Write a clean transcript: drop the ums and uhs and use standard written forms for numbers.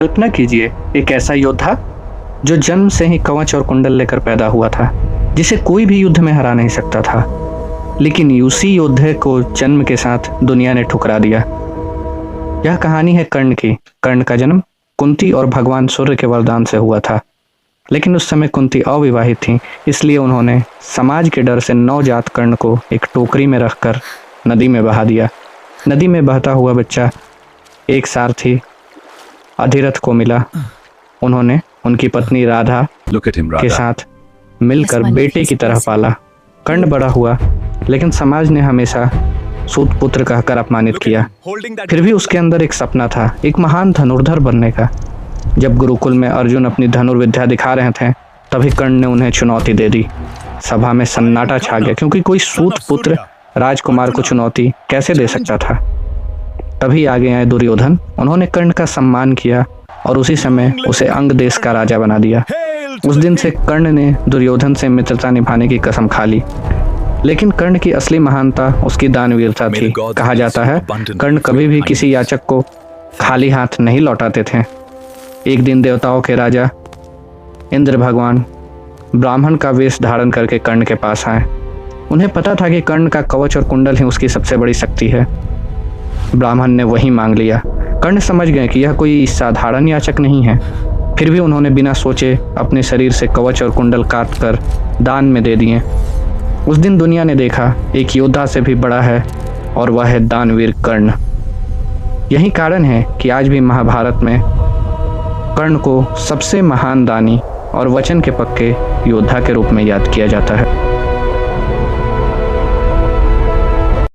कल्पना कीजिए, एक ऐसा योद्धा जो जन्म से ही कवच और कुंडल लेकर पैदा हुआ था, जिसे कोई भी युद्ध में हरा नहीं सकता था। लेकिन उसी योद्धे को जन्म के साथ दुनिया ने ठुकरा दिया। यह कहानी है कर्ण की। कर्ण का जन्म कुंती और भगवान सूर्य के वरदान से हुआ था। लेकिन उस समय कुंती अविवाहित थी, इसलिए उन्होंने समाज के डर से नवजात कर्ण को एक टोकरी में रखकर नदी में बहा दिया। नदी में बहता हुआ बच्चा एक सारथी अधिरथ को मिला। उन्होंने उनकी पत्नी राधा के साथ मिलकर बेटे की तरह पाला। कर्ण बड़ा हुआ, लेकिन समाज ने हमेशा सूत पुत्र कहकर अपमानित किया। फिर भी उसके अंदर एक सपना था, एक महान धनुर्धर बनने का। जब गुरुकुल में अर्जुन अपनी धनुर्विद्या दिखा रहे थे, तभी कर्ण ने उन्हें चुनौती दे दी। सभा में सन्नाटा छा गया, क्योंकि कोई सूत पुत्र राजकुमार को चुनौती कैसे दे सकता था। तभी आगे आए दुर्योधन। उन्होंने कर्ण का सम्मान किया और उसी समय उसे अंग देश का राजा बना दिया। उस दिन से कर्ण ने दुर्योधन से मित्रता निभाने की कसम खा ली। लेकिन कर्ण की असली महानता उसकी दानवीरता थी। कहा जाता है, कर्ण कभी भी किसी याचक को खाली हाथ नहीं लौटाते थे। एक दिन देवताओं के राजा इंद्र भगवान ब्राह्मण का वेश धारण करके कर्ण के पास आए। उन्हें पता था कि कर्ण का कवच और कुंडल ही उसकी सबसे बड़ी शक्ति है। ब्राह्मण ने वही मांग लिया। कर्ण समझ गए कि यह कोई साधारण याचक नहीं है। फिर भी उन्होंने बिना सोचे अपने शरीर से कवच और कुंडल काट कर दान में दे दिए। उस दिन दुनिया ने देखा, एक योद्धा से भी बड़ा है, और वह है दानवीर कर्ण। यही कारण है कि आज भी महाभारत में कर्ण को सबसे महान दानी और वचन के पक्के योद्धा के रूप में याद किया जाता है।